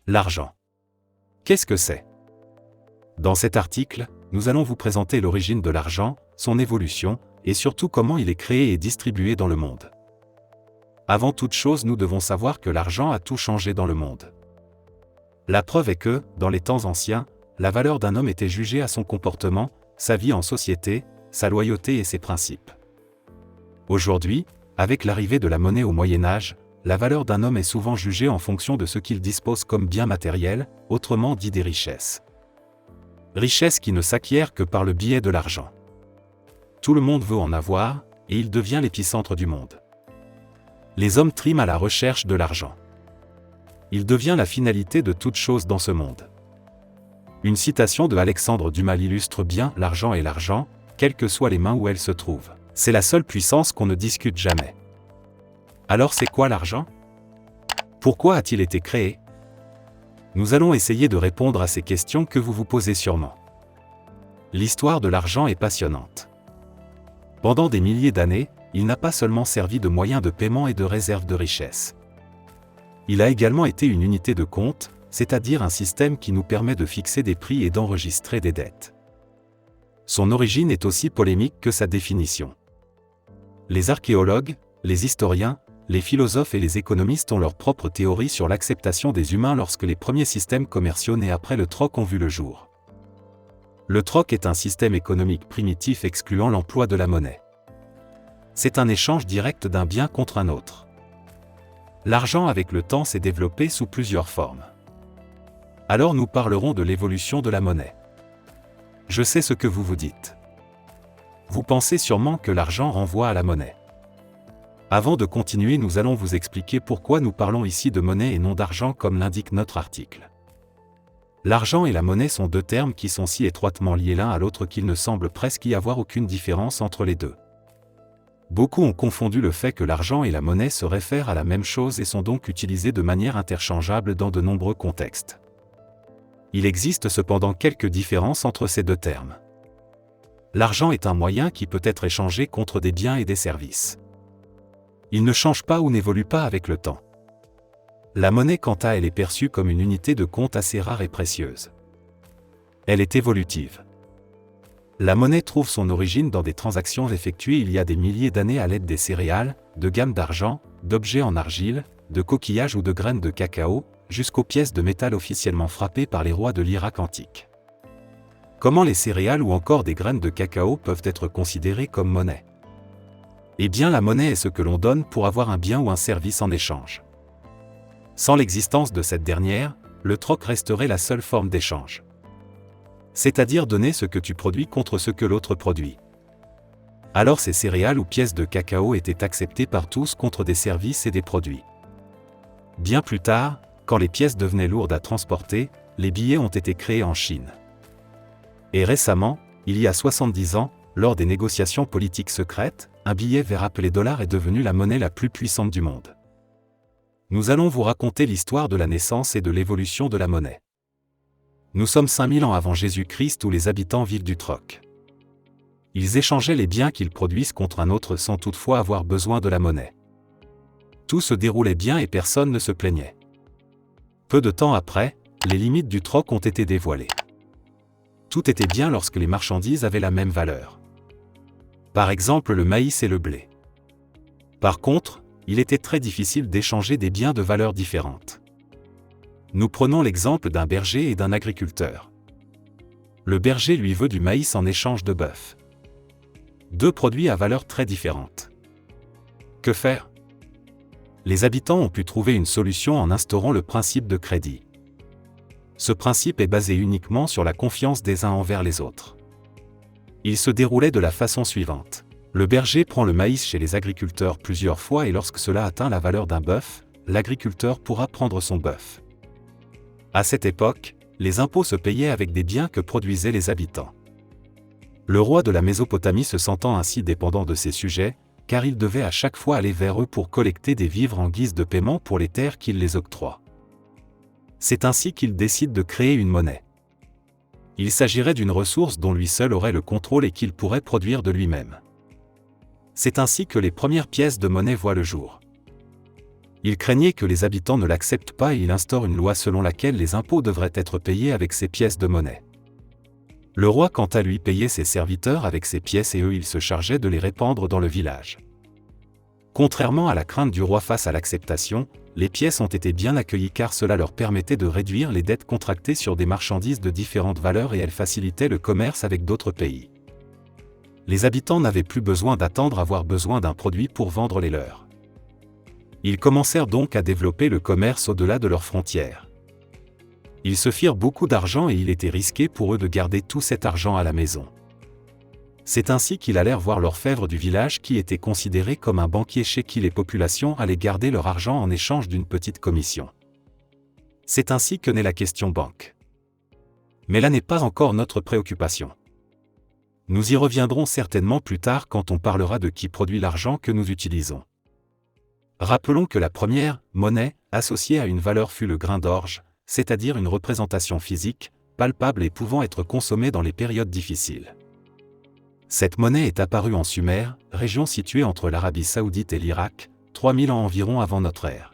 L'argent. Qu'est-ce que c'est? Dans cet article, nous allons vous présenter l'origine de l'argent, son évolution, et surtout comment il est créé et distribué dans le monde. Avant toute chose, nous devons savoir que l'argent a tout changé dans le monde. La preuve est que, dans les temps anciens, la valeur d'un homme était jugée à son comportement, sa vie en société, sa loyauté et ses principes. Aujourd'hui, avec l'arrivée de la monnaie au Moyen Âge, la valeur d'un homme est souvent jugée en fonction de ce qu'il dispose comme biens matériels, autrement dit des richesses. Richesses qui ne s'acquièrent que par le biais de l'argent. Tout le monde veut en avoir, et il devient l'épicentre du monde. Les hommes triment à la recherche de l'argent. Il devient la finalité de toute chose dans ce monde. Une citation de Alexandre Dumas l'illustre bien: l'argent est l'argent, quelles que soient les mains où elle se trouve. C'est la seule puissance qu'on ne discute jamais. Alors c'est quoi l'argent? Pourquoi a-t-il été créé? Nous allons essayer de répondre à ces questions que vous vous posez sûrement. L'histoire de l'argent est passionnante. Pendant des milliers d'années, il n'a pas seulement servi de moyen de paiement et de réserve de richesse. Il a également été une unité de compte, c'est-à-dire un système qui nous permet de fixer des prix et d'enregistrer des dettes. Son origine est aussi polémique que sa définition. Les archéologues, les historiens, les philosophes et les économistes ont leurs propres théories sur l'acceptation des humains lorsque les premiers systèmes commerciaux nés après le troc ont vu le jour. Le troc est un système économique primitif excluant l'emploi de la monnaie. C'est un échange direct d'un bien contre un autre. L'argent avec le temps s'est développé sous plusieurs formes. Alors nous parlerons de l'évolution de la monnaie. Je sais ce que vous vous dites. Vous pensez sûrement que l'argent renvoie à la monnaie. Avant de continuer, nous allons vous expliquer pourquoi nous parlons ici de monnaie et non d'argent comme l'indique notre article. L'argent et la monnaie sont deux termes qui sont si étroitement liés l'un à l'autre qu'il ne semble presque y avoir aucune différence entre les deux. Beaucoup ont confondu le fait que l'argent et la monnaie se réfèrent à la même chose et sont donc utilisés de manière interchangeable dans de nombreux contextes. Il existe cependant quelques différences entre ces deux termes. L'argent est un moyen qui peut être échangé contre des biens et des services. Il ne change pas ou n'évolue pas avec le temps. La monnaie, quant à elle, est perçue comme une unité de compte assez rare et précieuse. Elle est évolutive. La monnaie trouve son origine dans des transactions effectuées il y a des milliers d'années à l'aide des céréales, de gammes d'argent, d'objets en argile, de coquillages ou de graines de cacao, jusqu'aux pièces de métal officiellement frappées par les rois de l'Irak antique. Comment les céréales ou encore des graines de cacao peuvent être considérées comme monnaie? Eh bien, la monnaie est ce que l'on donne pour avoir un bien ou un service en échange. Sans l'existence de cette dernière, le troc resterait la seule forme d'échange. C'est-à-dire donner ce que tu produis contre ce que l'autre produit. Alors ces céréales ou pièces de cacao étaient acceptées par tous contre des services et des produits. Bien plus tard, quand les pièces devenaient lourdes à transporter, les billets ont été créés en Chine. Et récemment, il y a 70 ans, lors des négociations politiques secrètes, un billet vert appelé dollar est devenu la monnaie la plus puissante du monde. Nous allons vous raconter l'histoire de la naissance et de l'évolution de la monnaie. Nous sommes 5000 ans avant Jésus-Christ où les habitants vivent du troc. Ils échangeaient les biens qu'ils produisent contre un autre sans toutefois avoir besoin de la monnaie. Tout se déroulait bien et personne ne se plaignait. Peu de temps après, les limites du troc ont été dévoilées. Tout était bien lorsque les marchandises avaient la même valeur. Par exemple le maïs et le blé. Par contre, il était très difficile d'échanger des biens de valeurs différentes. Nous prenons l'exemple d'un berger et d'un agriculteur. Le berger lui veut du maïs en échange de bœuf. Deux produits à valeur très différente. Que faire? Les habitants ont pu trouver une solution en instaurant le principe de crédit. Ce principe est basé uniquement sur la confiance des uns envers les autres. Il se déroulait de la façon suivante. Le berger prend le maïs chez les agriculteurs plusieurs fois et lorsque cela atteint la valeur d'un bœuf, l'agriculteur pourra prendre son bœuf. À cette époque, les impôts se payaient avec des biens que produisaient les habitants. Le roi de la Mésopotamie se sentant ainsi dépendant de ses sujets, car il devait à chaque fois aller vers eux pour collecter des vivres en guise de paiement pour les terres qu'il les octroie. C'est ainsi qu'il décide de créer une monnaie. Il s'agirait d'une ressource dont lui seul aurait le contrôle et qu'il pourrait produire de lui-même. C'est ainsi que les premières pièces de monnaie voient le jour. Il craignait que les habitants ne l'acceptent pas et il instaure une loi selon laquelle les impôts devraient être payés avec ces pièces de monnaie. Le roi quant à lui payait ses serviteurs avec ces pièces et eux ils se chargeaient de les répandre dans le village. Contrairement à la crainte du roi face à l'acceptation, les pièces ont été bien accueillies car cela leur permettait de réduire les dettes contractées sur des marchandises de différentes valeurs et elles facilitaient le commerce avec d'autres pays. Les habitants n'avaient plus besoin d'attendre avoir besoin d'un produit pour vendre les leurs. Ils commencèrent donc à développer le commerce au-delà de leurs frontières. Ils se firent beaucoup d'argent et il était risqué pour eux de garder tout cet argent à la maison. C'est ainsi qu'ils allèrent voir l'orfèvre du village qui était considéré comme un banquier chez qui les populations allaient garder leur argent en échange d'une petite commission. C'est ainsi que naît la question banque. Mais là n'est pas encore notre préoccupation. Nous y reviendrons certainement plus tard quand on parlera de qui produit l'argent que nous utilisons. Rappelons que la première monnaie associée à une valeur fut le grain d'orge, c'est-à-dire une représentation physique, palpable et pouvant être consommée dans les périodes difficiles. Cette monnaie est apparue en Sumer, région située entre l'Arabie Saoudite et l'Irak, 3000 ans environ avant notre ère.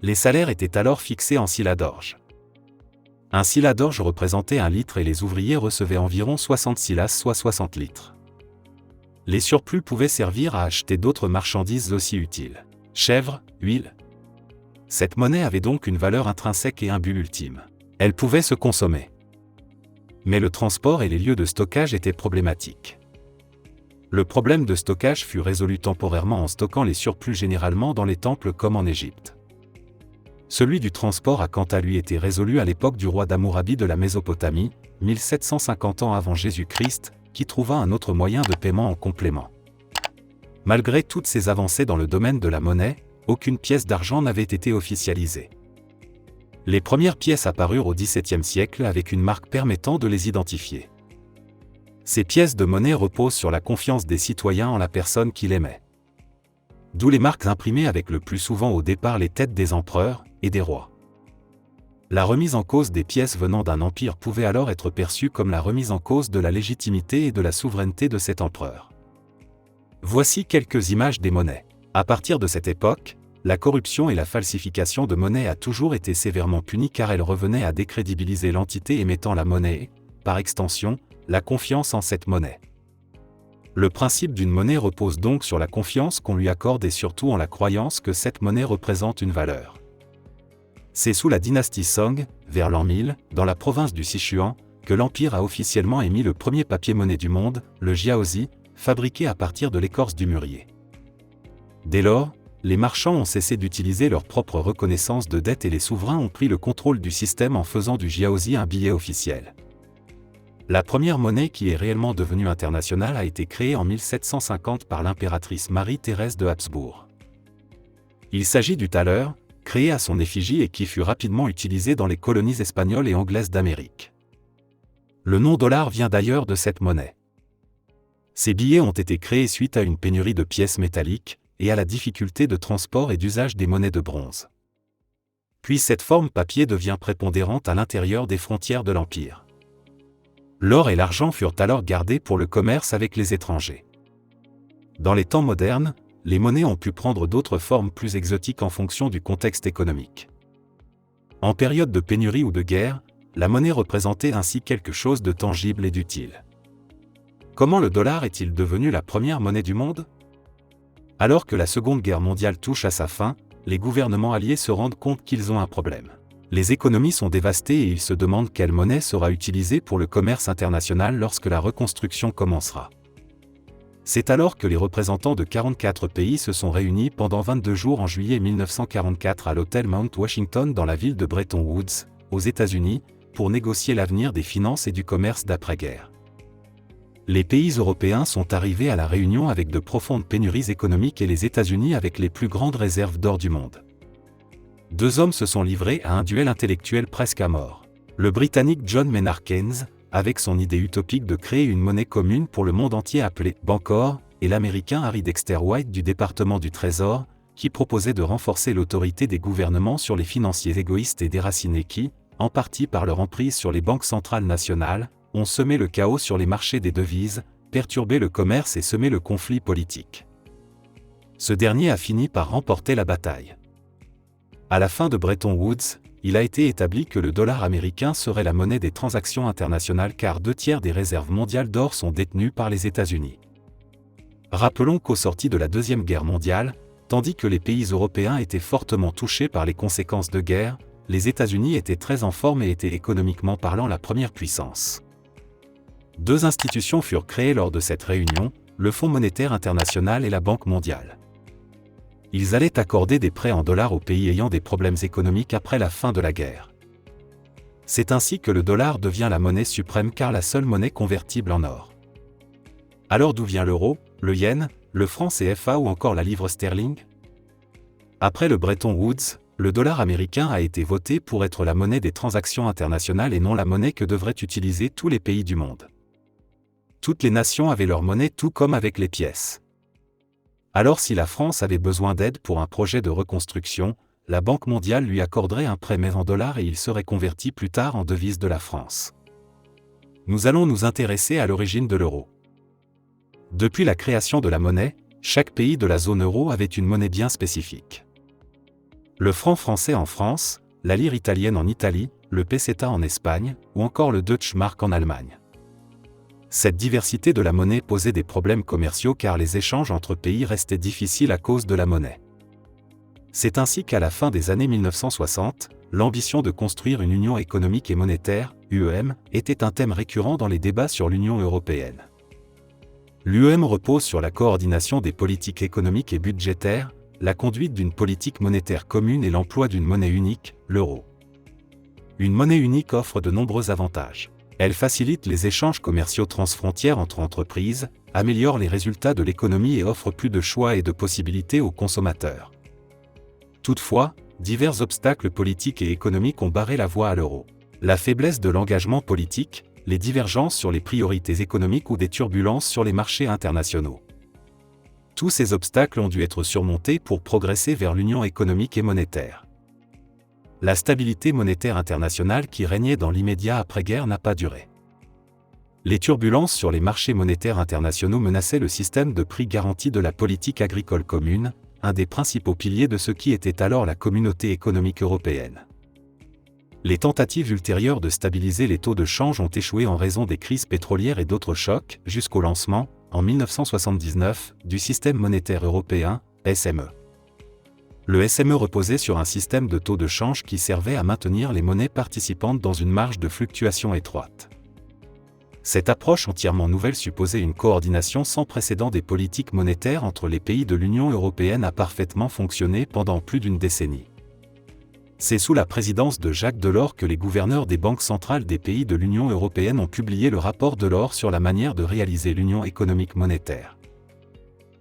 Les salaires étaient alors fixés en silas d'orge. Un silas d'orge représentait 1 litre et les ouvriers recevaient environ 60 silas soit 60 litres. Les surplus pouvaient servir à acheter d'autres marchandises aussi utiles. Chèvres, huile. Cette monnaie avait donc une valeur intrinsèque et un but ultime. Elle pouvait se consommer. Mais le transport et les lieux de stockage étaient problématiques. Le problème de stockage fut résolu temporairement en stockant les surplus généralement dans les temples comme en Égypte. Celui du transport a quant à lui été résolu à l'époque du roi d'Hammurabi de la Mésopotamie, 1750 ans avant Jésus-Christ, qui trouva un autre moyen de paiement en complément. Malgré toutes ces avancées dans le domaine de la monnaie, aucune pièce d'argent n'avait été officialisée. Les premières pièces apparurent au XVIIe siècle avec une marque permettant de les identifier. Ces pièces de monnaie reposent sur la confiance des citoyens en la personne qui l'émet. D'où les marques imprimées avec le plus souvent au départ les têtes des empereurs et des rois. La remise en cause des pièces venant d'un empire pouvait alors être perçue comme la remise en cause de la légitimité et de la souveraineté de cet empereur. Voici quelques images des monnaies. À partir de cette époque, la corruption et la falsification de monnaie a toujours été sévèrement punie car elle revenait à décrédibiliser l'entité émettant la monnaie et, par extension, la confiance en cette monnaie. Le principe d'une monnaie repose donc sur la confiance qu'on lui accorde et surtout en la croyance que cette monnaie représente une valeur. C'est sous la dynastie Song, vers l'an 1000, dans la province du Sichuan, que l'Empire a officiellement émis le premier papier-monnaie du monde, le jiaozi, fabriqué à partir de l'écorce du mûrier. Dès lors, les marchands ont cessé d'utiliser leur propre reconnaissance de dette et les souverains ont pris le contrôle du système en faisant du jiaozi un billet officiel. La première monnaie qui est réellement devenue internationale a été créée en 1750 par l'impératrice Marie-Thérèse de Habsbourg. Il s'agit du thaler, créé à son effigie et qui fut rapidement utilisé dans les colonies espagnoles et anglaises d'Amérique. Le nom dollar vient d'ailleurs de cette monnaie. Ces billets ont été créés suite à une pénurie de pièces métalliques, et à la difficulté de transport et d'usage des monnaies de bronze. Puis cette forme papier devient prépondérante à l'intérieur des frontières de l'Empire. L'or et l'argent furent alors gardés pour le commerce avec les étrangers. Dans les temps modernes, les monnaies ont pu prendre d'autres formes plus exotiques en fonction du contexte économique. En période de pénurie ou de guerre, la monnaie représentait ainsi quelque chose de tangible et d'utile. Comment le dollar est-il devenu la première monnaie du monde ? Alors que la Seconde Guerre mondiale touche à sa fin, les gouvernements alliés se rendent compte qu'ils ont un problème. Les économies sont dévastées et ils se demandent quelle monnaie sera utilisée pour le commerce international lorsque la reconstruction commencera. C'est alors que les représentants de 44 pays se sont réunis pendant 22 jours en juillet 1944 à l'hôtel Mount Washington dans la ville de Bretton Woods, aux États-Unis, pour négocier l'avenir des finances et du commerce d'après-guerre. Les pays européens sont arrivés à la réunion avec de profondes pénuries économiques et les États-Unis avec les plus grandes réserves d'or du monde. Deux hommes se sont livrés à un duel intellectuel presque à mort. Le Britannique John Maynard Keynes, avec son idée utopique de créer une monnaie commune pour le monde entier appelée Bancor, et l'Américain Harry Dexter White du département du Trésor, qui proposait de renforcer l'autorité des gouvernements sur les financiers égoïstes et déracinés qui, en partie par leur emprise sur les banques centrales nationales, ont semé le chaos sur les marchés des devises, perturbé le commerce et semé le conflit politique. Ce dernier a fini par remporter la bataille. À la fin de Bretton Woods, il a été établi que le dollar américain serait la monnaie des transactions internationales car 2/3 des réserves mondiales d'or sont détenues par les États-Unis. Rappelons qu'au sorti de la Deuxième Guerre mondiale, tandis que les pays européens étaient fortement touchés par les conséquences de guerre, les États-Unis étaient très en forme et étaient économiquement parlant la première puissance. Deux institutions furent créées lors de cette réunion, le Fonds monétaire international et la Banque mondiale. Ils allaient accorder des prêts en dollars aux pays ayant des problèmes économiques après la fin de la guerre. C'est ainsi que le dollar devient la monnaie suprême car la seule monnaie convertible en or. Alors d'où vient l'euro, le yen, le franc CFA ou encore la livre sterling? Après le Bretton Woods, le dollar américain a été voté pour être la monnaie des transactions internationales et non la monnaie que devraient utiliser tous les pays du monde. Toutes les nations avaient leur monnaie tout comme avec les pièces. Alors si la France avait besoin d'aide pour un projet de reconstruction, la Banque mondiale lui accorderait un prêt mais en dollars et il serait converti plus tard en devise de la France. Nous allons nous intéresser à l'origine de l'euro. Depuis la création de la monnaie, chaque pays de la zone euro avait une monnaie bien spécifique. Le franc français en France, la lire italienne en Italie, le peseta en Espagne, ou encore le Deutsche Mark en Allemagne. Cette diversité de la monnaie posait des problèmes commerciaux car les échanges entre pays restaient difficiles à cause de la monnaie. C'est ainsi qu'à la fin des années 1960, l'ambition de construire une union économique et monétaire, UEM, était un thème récurrent dans les débats sur l'Union européenne. L'UEM repose sur la coordination des politiques économiques et budgétaires, la conduite d'une politique monétaire commune et l'emploi d'une monnaie unique, l'euro. Une monnaie unique offre de nombreux avantages. Elle facilite les échanges commerciaux transfrontières entre entreprises, améliore les résultats de l'économie et offre plus de choix et de possibilités aux consommateurs. Toutefois, divers obstacles politiques et économiques ont barré la voie à l'euro. La faiblesse de l'engagement politique, les divergences sur les priorités économiques ou des turbulences sur les marchés internationaux. Tous ces obstacles ont dû être surmontés pour progresser vers l'union économique et monétaire. La stabilité monétaire internationale qui régnait dans l'immédiat après-guerre n'a pas duré. Les turbulences sur les marchés monétaires internationaux menaçaient le système de prix garanti de la politique agricole commune, un des principaux piliers de ce qui était alors la communauté économique européenne. Les tentatives ultérieures de stabiliser les taux de change ont échoué en raison des crises pétrolières et d'autres chocs, jusqu'au lancement, en 1979, du système monétaire européen, SME. Le SME reposait sur un système de taux de change qui servait à maintenir les monnaies participantes dans une marge de fluctuation étroite. Cette approche entièrement nouvelle supposait une coordination sans précédent des politiques monétaires entre les pays de l'Union européenne a parfaitement fonctionné pendant plus d'une décennie. C'est sous la présidence de Jacques Delors que les gouverneurs des banques centrales des pays de l'Union européenne ont publié le rapport Delors sur la manière de réaliser l'union économique monétaire.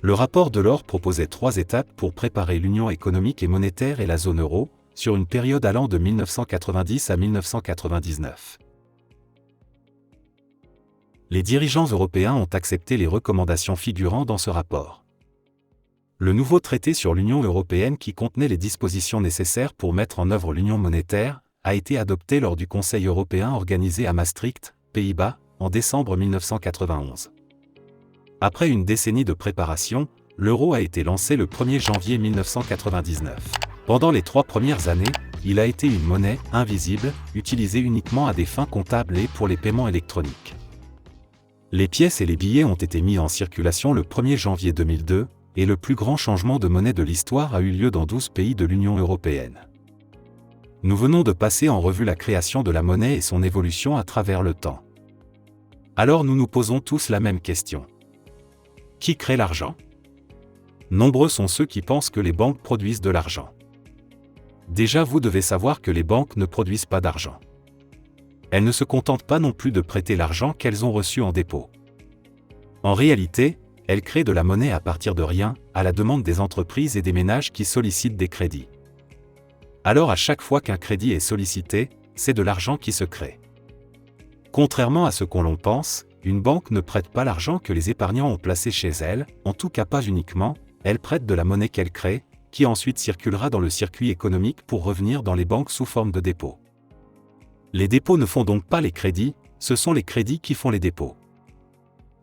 Le rapport Delors proposait 3 étapes pour préparer l'union économique et monétaire et la zone euro, sur une période allant de 1990 à 1999. Les dirigeants européens ont accepté les recommandations figurant dans ce rapport. Le nouveau traité sur l'Union européenne qui contenait les dispositions nécessaires pour mettre en œuvre l'union monétaire, a été adopté lors du Conseil européen organisé à Maastricht, Pays-Bas, en décembre 1991. Après une décennie de préparation, l'euro a été lancé le 1er janvier 1999. Pendant les 3 premières années, il a été une monnaie invisible, utilisée uniquement à des fins comptables et pour les paiements électroniques. Les pièces et les billets ont été mis en circulation le 1er janvier 2002, et le plus grand changement de monnaie de l'histoire a eu lieu dans 12 pays de l'Union européenne. Nous venons de passer en revue la création de la monnaie et son évolution à travers le temps. Alors nous nous posons tous la même question. Qui crée l'argent? Nombreux sont ceux qui pensent que les banques produisent de l'argent. Déjà vous devez savoir que les banques ne produisent pas d'argent. Elles ne se contentent pas non plus de prêter l'argent qu'elles ont reçu en dépôt. En réalité, elles créent de la monnaie à partir de rien, à la demande des entreprises et des ménages qui sollicitent des crédits. Alors à chaque fois qu'un crédit est sollicité, c'est de l'argent qui se crée. Contrairement à ce qu'on l'on pense, une banque ne prête pas l'argent que les épargnants ont placé chez elle, en tout cas pas uniquement, elle prête de la monnaie qu'elle crée, qui ensuite circulera dans le circuit économique pour revenir dans les banques sous forme de dépôts. Les dépôts ne font donc pas les crédits, ce sont les crédits qui font les dépôts.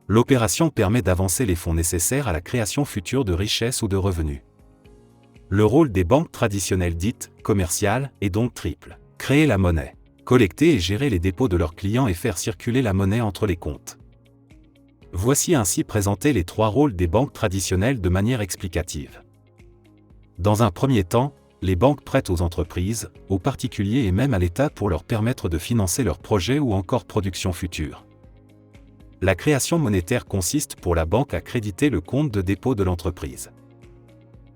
L'opération permet d'avancer les fonds nécessaires à la création future de richesses ou de revenus. Le rôle des banques traditionnelles dites commerciales est donc triple. Créer la monnaie, collecter et gérer les dépôts de leurs clients et faire circuler la monnaie entre les comptes. Voici ainsi présentés les 3 rôles des banques traditionnelles de manière explicative. Dans un premier temps, les banques prêtent aux entreprises, aux particuliers et même à l'État pour leur permettre de financer leurs projets ou encore production future. La création monétaire consiste pour la banque à créditer le compte de dépôt de l'entreprise.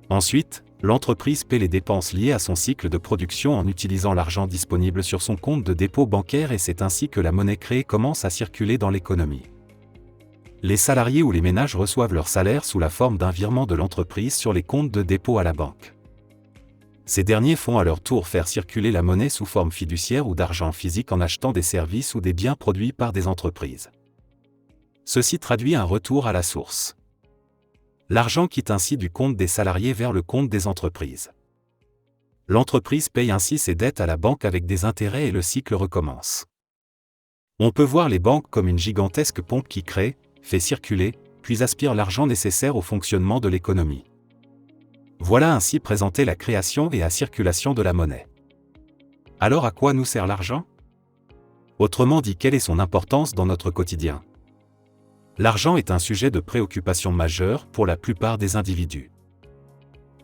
Ensuite, l'entreprise paie les dépenses liées à son cycle de production en utilisant l'argent disponible sur son compte de dépôt bancaire et c'est ainsi que la monnaie créée commence à circuler dans l'économie. Les salariés ou les ménages reçoivent leur salaire sous la forme d'un virement de l'entreprise sur les comptes de dépôt à la banque. Ces derniers font à leur tour faire circuler la monnaie sous forme fiduciaire ou d'argent physique en achetant des services ou des biens produits par des entreprises. Ceci traduit un retour à la source. L'argent quitte ainsi du compte des salariés vers le compte des entreprises. L'entreprise paye ainsi ses dettes à la banque avec des intérêts et le cycle recommence. On peut voir les banques comme une gigantesque pompe qui crée, fait circuler, puis aspire l'argent nécessaire au fonctionnement de l'économie. Voilà ainsi présentée la création et la circulation de la monnaie. Alors à quoi nous sert l'argent ? Autrement dit, quelle est son importance dans notre quotidien ? L'argent est un sujet de préoccupation majeure pour la plupart des individus.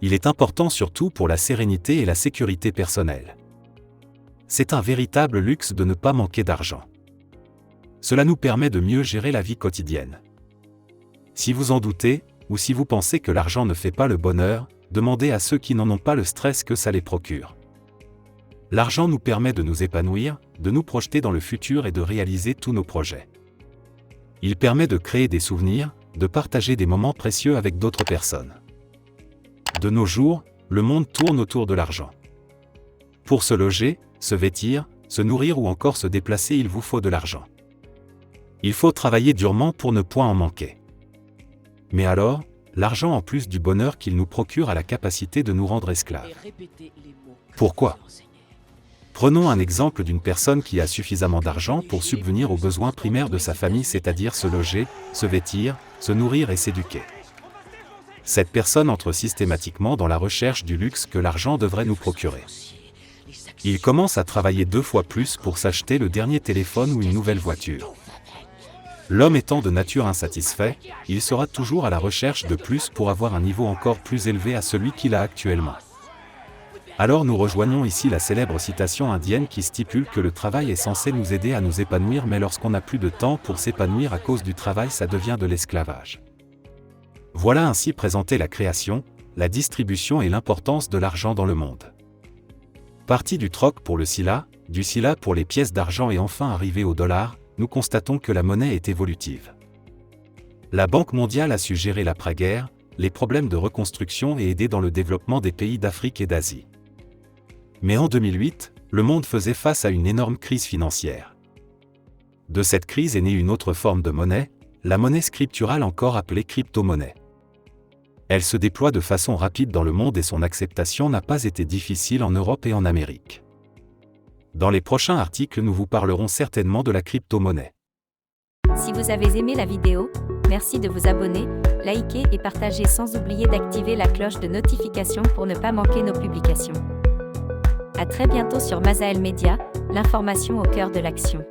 Il est important surtout pour la sérénité et la sécurité personnelle. C'est un véritable luxe de ne pas manquer d'argent. Cela nous permet de mieux gérer la vie quotidienne. Si vous en doutez, ou si vous pensez que l'argent ne fait pas le bonheur, demandez à ceux qui n'en ont pas le stress que ça les procure. L'argent nous permet de nous épanouir, de nous projeter dans le futur et de réaliser tous nos projets. Il permet de créer des souvenirs, de partager des moments précieux avec d'autres personnes. De nos jours, le monde tourne autour de l'argent. Pour se loger, se vêtir, se nourrir ou encore se déplacer, il vous faut de l'argent. Il faut travailler durement pour ne point en manquer. Mais alors, l'argent en plus du bonheur qu'il nous procure a la capacité de nous rendre esclaves. Pourquoi ? Prenons un exemple d'une personne qui a suffisamment d'argent pour subvenir aux besoins primaires de sa famille, c'est-à-dire se loger, se vêtir, se nourrir et s'éduquer. Cette personne entre systématiquement dans la recherche du luxe que l'argent devrait nous procurer. Il commence à travailler 2 fois plus pour s'acheter le dernier téléphone ou une nouvelle voiture. L'homme étant de nature insatisfait, il sera toujours à la recherche de plus pour avoir un niveau encore plus élevé à celui qu'il a actuellement. Alors nous rejoignons ici la célèbre citation indienne qui stipule que le travail est censé nous aider à nous épanouir, mais lorsqu'on n'a plus de temps pour s'épanouir à cause du travail, ça devient de l'esclavage. Voilà ainsi présentée la création, la distribution et l'importance de l'argent dans le monde. Parti du troc pour le scylla, du scylla pour les pièces d'argent et enfin arrivé au dollar, nous constatons que la monnaie est évolutive. La Banque mondiale a su gérer l'après-guerre, les problèmes de reconstruction et aider dans le développement des pays d'Afrique et d'Asie. Mais en 2008, le monde faisait face à une énorme crise financière. De cette crise est née une autre forme de monnaie, la monnaie scripturale, encore appelée crypto-monnaie. Elle se déploie de façon rapide dans le monde et son acceptation n'a pas été difficile en Europe et en Amérique. Dans les prochains articles, nous vous parlerons certainement de la crypto-monnaie. Si vous avez aimé la vidéo, merci de vous abonner, liker et partager sans oublier d'activer la cloche de notification pour ne pas manquer nos publications. À très bientôt sur Masael Media, l'information au cœur de l'action.